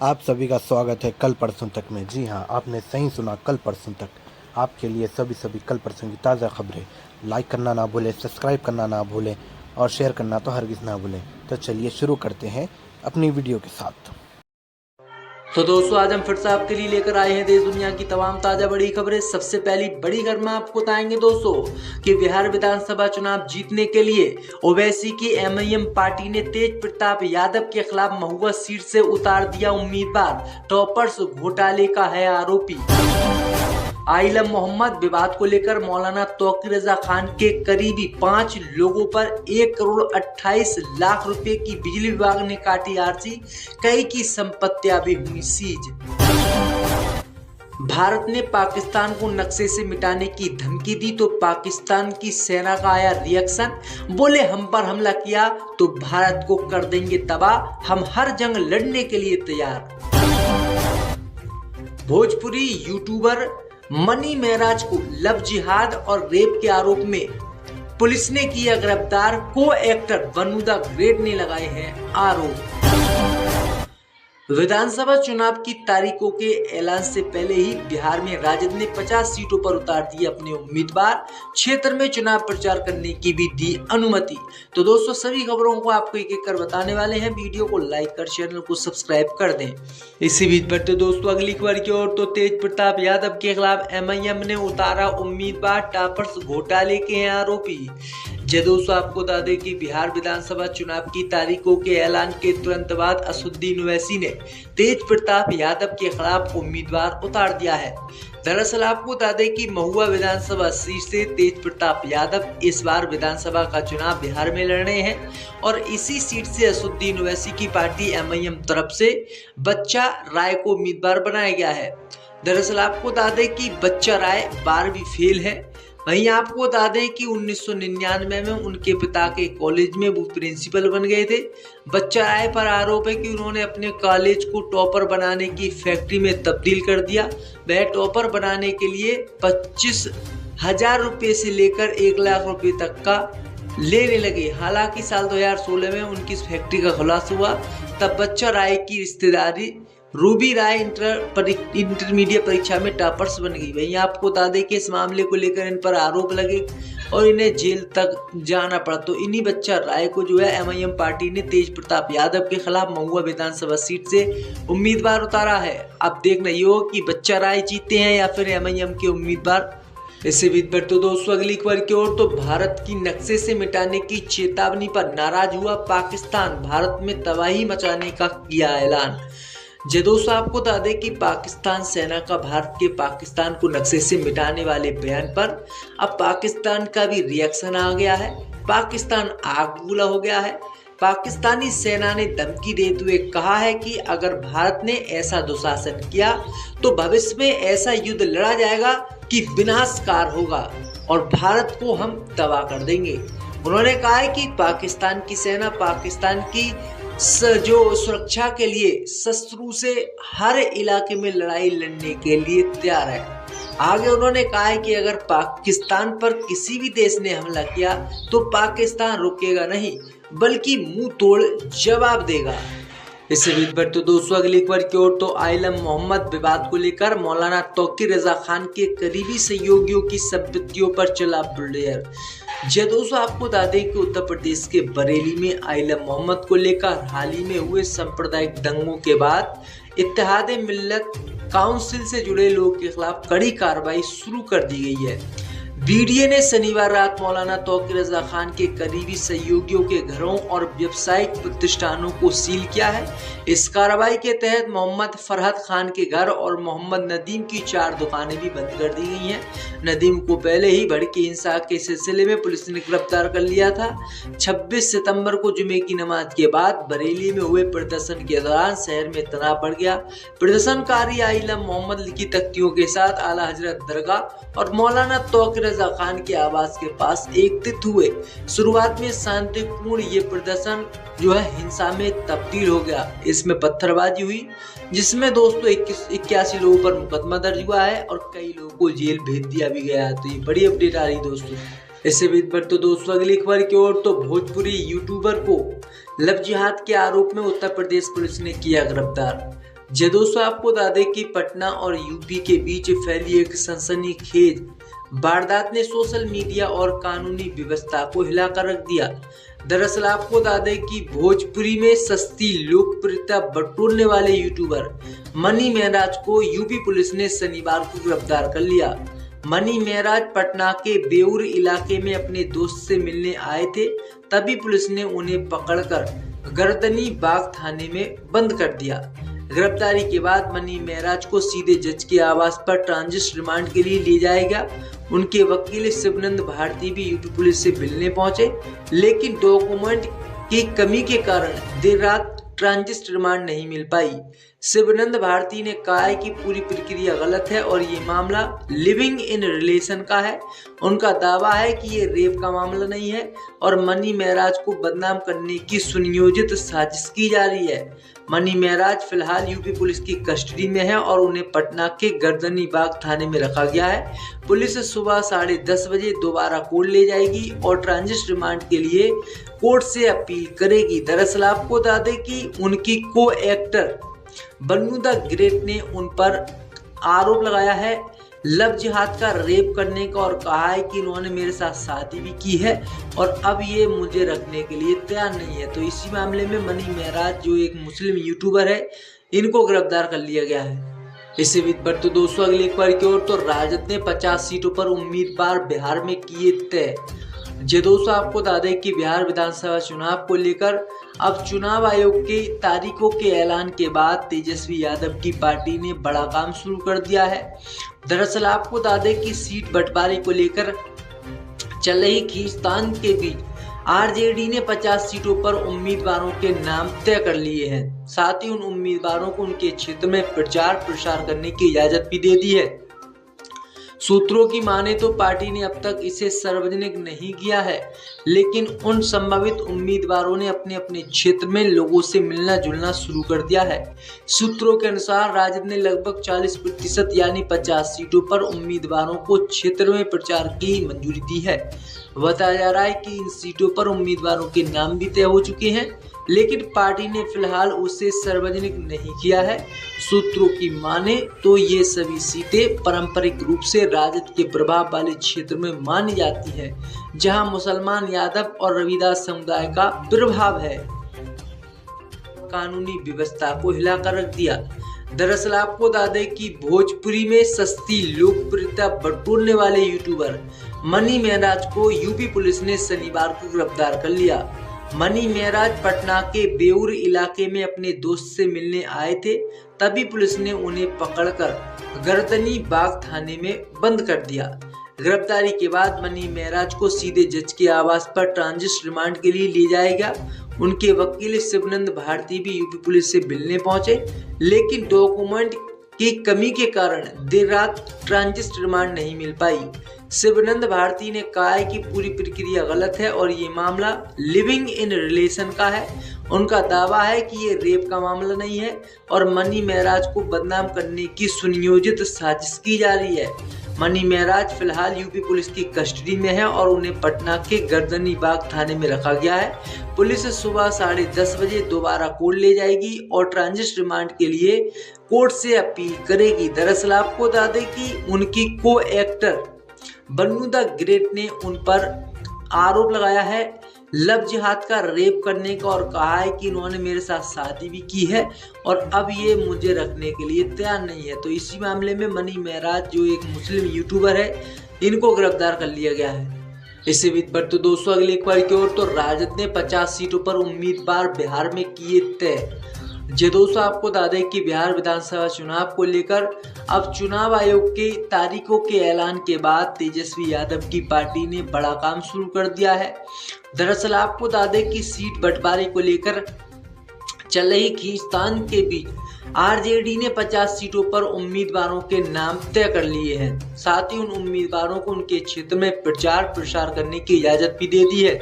आप सभी का स्वागत है कल परसों तक में। जी हाँ, आपने सही सुना, कल परसों तक। आपके लिए सभी कल परसों की ताज़ा खबरें। लाइक करना ना भूलें, सब्सक्राइब करना ना भूलें और शेयर करना तो हरगिज़ ना भूलें। तो चलिए शुरू करते हैं अपनी वीडियो के साथ। तो दोस्तों, आज हम फिर से आपके लिए लेकर आए हैं देश दुनिया की तमाम ताजा बड़ी खबरें। सबसे पहली बड़ी खबर में आपको बताएंगे दोस्तों कि बिहार विधानसभा चुनाव जीतने के लिए ओवैसी की एमआईएम पार्टी ने तेज प्रताप यादव के खिलाफ महुआ सीट से उतार दिया उम्मीदवार। टॉपर्स घोटाले का है आरोपी। आइलम मोहम्मद विवाद को लेकर मौलाना तौकीर रजा खान के करीबी 5 लोगों पर 1,28,00,000 रुपए की बिजली विभाग ने काटी आरसी। कई की संपत्तियां भी हुई सीज। भारत ने पाकिस्तान को नक्शे से मिटाने की धमकी दी तो पाकिस्तान की सेना का आया रिएक्शन। बोले हम पर हमला किया तो भारत को कर देंगे तबाह, हम हर जंग लड़ने के लिए तैयार। भोजपुरी यूट्यूबर मनी महराज को लव जिहाद और रेप के आरोप में पुलिस ने किया गिरफ्तार। को एक्टर बनू द ग्रेट ने लगाए हैं आरोप। विधानसभा चुनाव की तारीखों के ऐलान से पहले ही बिहार में राजद ने 50 सीटों पर उतार दिए अपने उम्मीदवार। क्षेत्र में चुनाव प्रचार करने की भी दी अनुमति। तो दोस्तों, सभी खबरों को आपको एक एक कर बताने वाले हैं। वीडियो को लाइक कर चैनल को सब्सक्राइब कर दें। इसी बीच बढ़ते दोस्तों अगली खबर की ओर। तो तेज प्रताप यादव के खिलाफ एमआईएम ने उतारा उम्मीदवार। टॉपर्स घोटाले के हैं आरोपी। दोस्तों, आपको बता दें कि बिहार विधानसभा चुनाव की तारीखों के ऐलान के तुरंत बाद असदुद्दीन ओवैसी ने तेज प्रताप यादव के खिलाफ उम्मीदवार उतार दिया है। दरअसल आपको बता दें कि महुआ विधानसभा सीट से तेज प्रताप यादव इस बार विधानसभा का चुनाव बिहार में लड़ रहे हैं और इसी सीट से असदुद्दीन ओवैसी की पार्टी एमआईएम तरफ से बच्चा राय को उम्मीदवार बनाया गया है। दरअसल आपको बता दें कि बच्चा राय 12वीं फेल है। वहीं आपको बता दें कि 1999 में उनके पिता के कॉलेज में वो प्रिंसिपल बन गए थे। बच्चा राय पर आरोप है कि उन्होंने अपने कॉलेज को टॉपर बनाने की फैक्ट्री में तब्दील कर दिया। वह टॉपर बनाने के लिए 25,000 रुपये से लेकर 1,00,000 रुपये तक का लेने लगे। हालांकि साल 2016 में उनकी इस फैक्ट्री का खुलासा हुआ, तब बच्चा राय की रिश्तेदारी रूबी राय इंटरमीडिएट परीक्षा में टॉपर्स बन गई। वहीं आपको बता दें कि इस मामले को लेकर इन पर आरोप लगे और इन्हें जेल तक जाना पड़ा। तो इन्हीं बच्चा राय को जो है एमआईएम पार्टी ने तेज प्रताप यादव के खिलाफ महुआ विधानसभा सीट से उम्मीदवार उतारा है। अब देखना ये हो कि बच्चा राय जीते हैं या फिर एमआईएम के उम्मीदवार। इससे बीच बढ़ते दोस्तों अगली खबर की ओर। तो भारत की नक्शे से मिटाने की चेतावनी पर नाराज हुआ पाकिस्तान। भारत में तबाही मचाने का किया ऐलान। दोस्तों, आपको बता दें कि पाकिस्तान सेना का भारत के पाकिस्तान को नक्शे से मिटाने वाले बयान पर अब पाकिस्तान का भी रिएक्शन आ गया है। पाकिस्तान आग बबूला हो गया है। पाकिस्तानी सेना ने धमकी देते हुए कहा है कि अगर भारत ने ऐसा दुशासन किया तो भविष्य में ऐसा युद्ध लड़ा जाएगा कि विनाशकार होगा और भारत को हम तबाह कर देंगे। उन्होंने कहा है कि पाकिस्तान की सेना पाकिस्तान की जो सुरक्षा के लिए शत्रु से हर इलाके में लड़ाई लड़ने के लिए तैयार है। आगे उन्होंने कहा है कि अगर पाकिस्तान पर किसी भी देश ने हमला किया तो पाकिस्तान रुकेगा नहीं बल्कि मुंह तोड़ जवाब देगा। इससे बीच बढ़ते दोस्तों अगली खबर की ओर। तो आइलम मोहम्मद विवाद को लेकर मौलाना तौकीर रजा खान के करीबी सहयोगियों की संपत्तियों पर चला बुलडोजर। दोस्तों, आपको बता दें कि उत्तर प्रदेश के बरेली में आइलम मोहम्मद को लेकर हाल ही में हुए सांप्रदायिक दंगों के बाद इत्तेहाद मिल्लत काउंसिल से जुड़े लोगों के खिलाफ कड़ी कार्रवाई शुरू कर दी गई है। बीडीए ने शनिवार रात मौलाना तौकीर रजा खान के करीबी सहयोगियों के घरों और व्यावसायिक प्रतिष्ठानों को सील किया है। इस कार्रवाई के तहत मोहम्मद फरहत खान के घर और मोहम्मद नदीम की 4 दुकानें भी बंद कर दी गई हैं। नदीम को पहले ही भड़की हिंसा के सिलसिले में पुलिस ने गिरफ्तार कर लिया था। 26 सितंबर को जुमे की नमाज के बाद बरेली में हुए प्रदर्शन के दौरान शहर में तनाव बढ़ गया। प्रदर्शनकारी आइलम मोहम्मद लिखी तख्तियों के साथ आला हजरत दरगाह और मौलाना तौकीर रजा खान के आवास के पास एकत्रित हुए। शुरुआत में शांतिपूर्ण ये प्रदर्शन जो है हिंसा में तब्दील हो गया। इसमें पत्थरबाजी हुई जिसमें दोस्तों 81 लोगों पर मुकदमा दर्ज हुआ है और कई लोगों को जेल भेज दिया भी गया है। तो ये बड़ी अपडेट आ रही दोस्तों। इससे बीच पर तो दोस्तों अगली खबर की ओर। तो भोजपुरी यूट्यूबर को लव जिहाद के आरोप में उत्तर प्रदेश पुलिस ने किया गिरफ्तार। जी दोस्तों, आपको बता दें कि पटना और यूपी के बीच फैली एक सनसनीखेज वारदात ने सोशल मीडिया और कानूनी व्यवस्था को हिलाकर रख दिया। दरअसल आपको बता दें कि भोजपुरी में सस्ती लोकप्रियता बटोरने वाले यूट्यूबर मनी मेहराज को यूपी पुलिस ने शनिवार को गिरफ्तार कर लिया। मनी मेहराज पटना के बेउर इलाके में अपने दोस्त से मिलने आए थे, तभी पुलिस ने उन्हें पकड़कर गर्दनी बाग थाने में बंद कर दिया। गिरफ्तारी के बाद मनी मेहराज को सीधे जज के आवास पर ट्रांजिट रिमांड के लिए ले जाएगा। उनके वकील शिवनंद भारती भी यूपी पुलिस से मिलने पहुंचे, लेकिन डॉक्यूमेंट की कमी के कारण देर रात ट्रांजिट रिमांड नहीं मिल पाई। शिवनंद भारती ने कहा है कि पूरी प्रक्रिया गलत है और ये मामला लिविंग इन रिलेशन का है। उनका दावा है कि ये रेप का मामला नहीं है और मनी मेहराज को बदनाम करने की सुनियोजित साजिश की जा रही है। मनी मेहराज फिलहाल यूपी पुलिस की कस्टडी में है और उन्हें पटना के गर्दनी बाग थाने में रखा गया है। पुलिस सुबह 10:30 बजे दोबारा कोर्ट ले जाएगी और ट्रांजिट रिमांड के लिए कोर्ट से अपील करेगी। दरअसल आपको बता दें कि उनकी को एक्टर बन्नू द ग्रेट ने उन पर आरोप लगाया है लव जिहाद का, रेप करने का, और कहा है कि इन्होंने मेरे साथ शादी भी की है और अब ये मुझे रखने के लिए तैयार नहीं है। तो इसी मामले में मनी मेहराज जो एक मुस्लिम यूट्यूबर है, इनको गिरफ्तार कर लिया गया है। इससे पर तो दोस्तों अगली एक बार की ओर तो राजद ने 50 सीटों पर उम्मीदवार बिहार में किए तय। जी दोस्तों, आपको बता दें कि बिहार विधानसभा चुनाव को लेकर अब चुनाव आयोग के तारीखों के ऐलान के बाद तेजस्वी यादव की पार्टी ने बड़ा काम शुरू कर दिया है। दरअसल आपको बता दें कि सीट बंटवारे को लेकर चल रही खींचतान के बीच आरजेडी ने 50 सीटों पर उम्मीदवारों के नाम तय कर लिए हैं। साथ ही उन उम्मीदवारों को उनके क्षेत्र में प्रचार प्रसार करने की इजाजत भी दे दी है। सूत्रों की माने तो पार्टी ने अब तक इसे सार्वजनिक नहीं किया है, लेकिन उन संभावित उम्मीदवारों ने अपने अपने क्षेत्र में लोगों से मिलना जुलना शुरू कर दिया है। सूत्रों के अनुसार राजद ने लगभग 40% यानी 50 सीटों पर उम्मीदवारों को क्षेत्र में प्रचार की मंजूरी दी है। बताया जा रहा है कि इन सीटों पर उम्मीदवारों के नाम भी तय हो चुके हैं, लेकिन पार्टी ने फिलहाल उसे सार्वजनिक नहीं किया है। सूत्रों की माने तो ये सभी सीटें पारंपरिक रूप से राजद के प्रभाव वाले क्षेत्र में मानी जाती हैं, जहां मुसलमान, यादव और रविदास समुदाय का प्रभाव है। कानूनी व्यवस्था को हिलाकर रख दिया। दरअसल आपको बता दें कि भोजपुरी में सस्ती लोकप्रियता बटोरने वाले यूट्यूबर मनी मेहराज को यूपी पुलिस ने शनिवार को गिरफ्तार कर लिया। मनी मेहराज पटना के बेउर इलाके में अपने दोस्त से मिलने आए थे, तभी पुलिस ने उन्हें पकड़कर गर्दनी बाग थाने में बंद कर दिया। गिरफ्तारी के बाद मनी मेहराज को सीधे जज के आवास पर ट्रांजिट रिमांड के लिए ले जाएगा। उनके वकील शिवनंद भारती भी यूपी पुलिस से मिलने पहुंचे, लेकिन डॉक्यूमेंट की कमी के कारण देर रात ट्रांजिट रिमांड नहीं मिल पाई। शिवनंद भारती ने कहा है कि पूरी प्रक्रिया गलत है और ये मामला लिविंग इन रिलेशन का है। उनका दावा है कि ये रेप का मामला नहीं है और मनी मेहराज को बदनाम करने की सुनियोजित साजिश की जा रही है। मनी मेहराज फिलहाल यूपी पुलिस की कस्टडी में है और उन्हें पटना के गर्दनी बाग थाने में रखा गया है। पुलिस सुबह 10:30 बजे दोबारा कोर्ट ले जाएगी और ट्रांजिट रिमांड के लिए कोर्ट से अपील करेगी। दरअसल आपको बता दें कि उनकी को एक्टर बन्नू द ग्रेट ने उन पर आरोप लगाया है लव जिहाद का, रेप करने का, और कहा है कि इन्होंने मेरे साथ शादी भी की है और अब ये मुझे रखने के लिए तैयार नहीं है। तो इसी मामले में मनी मेहराज जो एक मुस्लिम यूट्यूबर है, इनको गिरफ्तार कर लिया गया है। इससे पर तो दोस्तों अगली एक बार की ओर तो राजद ने 50 सीटों पर उम्मीदवार बिहार में किए तय। जी दोस्तों, आपको बता दें कि बिहार विधानसभा चुनाव को लेकर अब चुनाव आयोग के तारीखों के ऐलान के बाद तेजस्वी यादव की पार्टी ने बड़ा काम शुरू कर दिया है। दरअसल आपको बता दें कि सीट बंटवारे को लेकर चल रही खींचतान के बीच आरजेडी ने 50 सीटों पर उम्मीदवारों के नाम तय कर लिए हैं। साथ ही उन उम्मीदवारों को उनके क्षेत्र में प्रचार प्रसार करने की इजाजत भी दे दी है।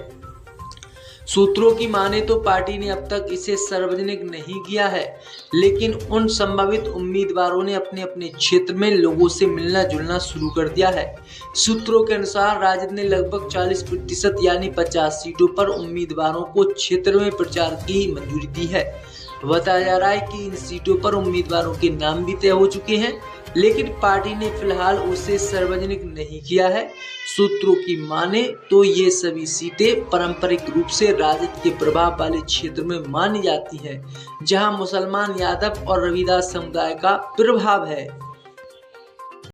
सूत्रों की माने तो पार्टी ने अब तक इसे सार्वजनिक नहीं किया है, लेकिन उन संभावित उम्मीदवारों ने अपने अपने क्षेत्र में लोगों से मिलना जुलना शुरू कर दिया है। सूत्रों के अनुसार राजद ने लगभग 40% यानी 50 सीटों पर उम्मीदवारों को क्षेत्र में प्रचार की मंजूरी दी है। बताया जा रहा है कि इन सीटों पर उम्मीदवारों के नाम भी तय हो चुके हैं, लेकिन पार्टी ने फिलहाल उसे सार्वजनिक नहीं किया है। सूत्रों की माने तो ये सभी सीटें पारंपरिक रूप से राजद के प्रभाव वाले क्षेत्र में मानी जाती हैं, जहां मुसलमान, यादव और रविदास समुदाय का प्रभाव है।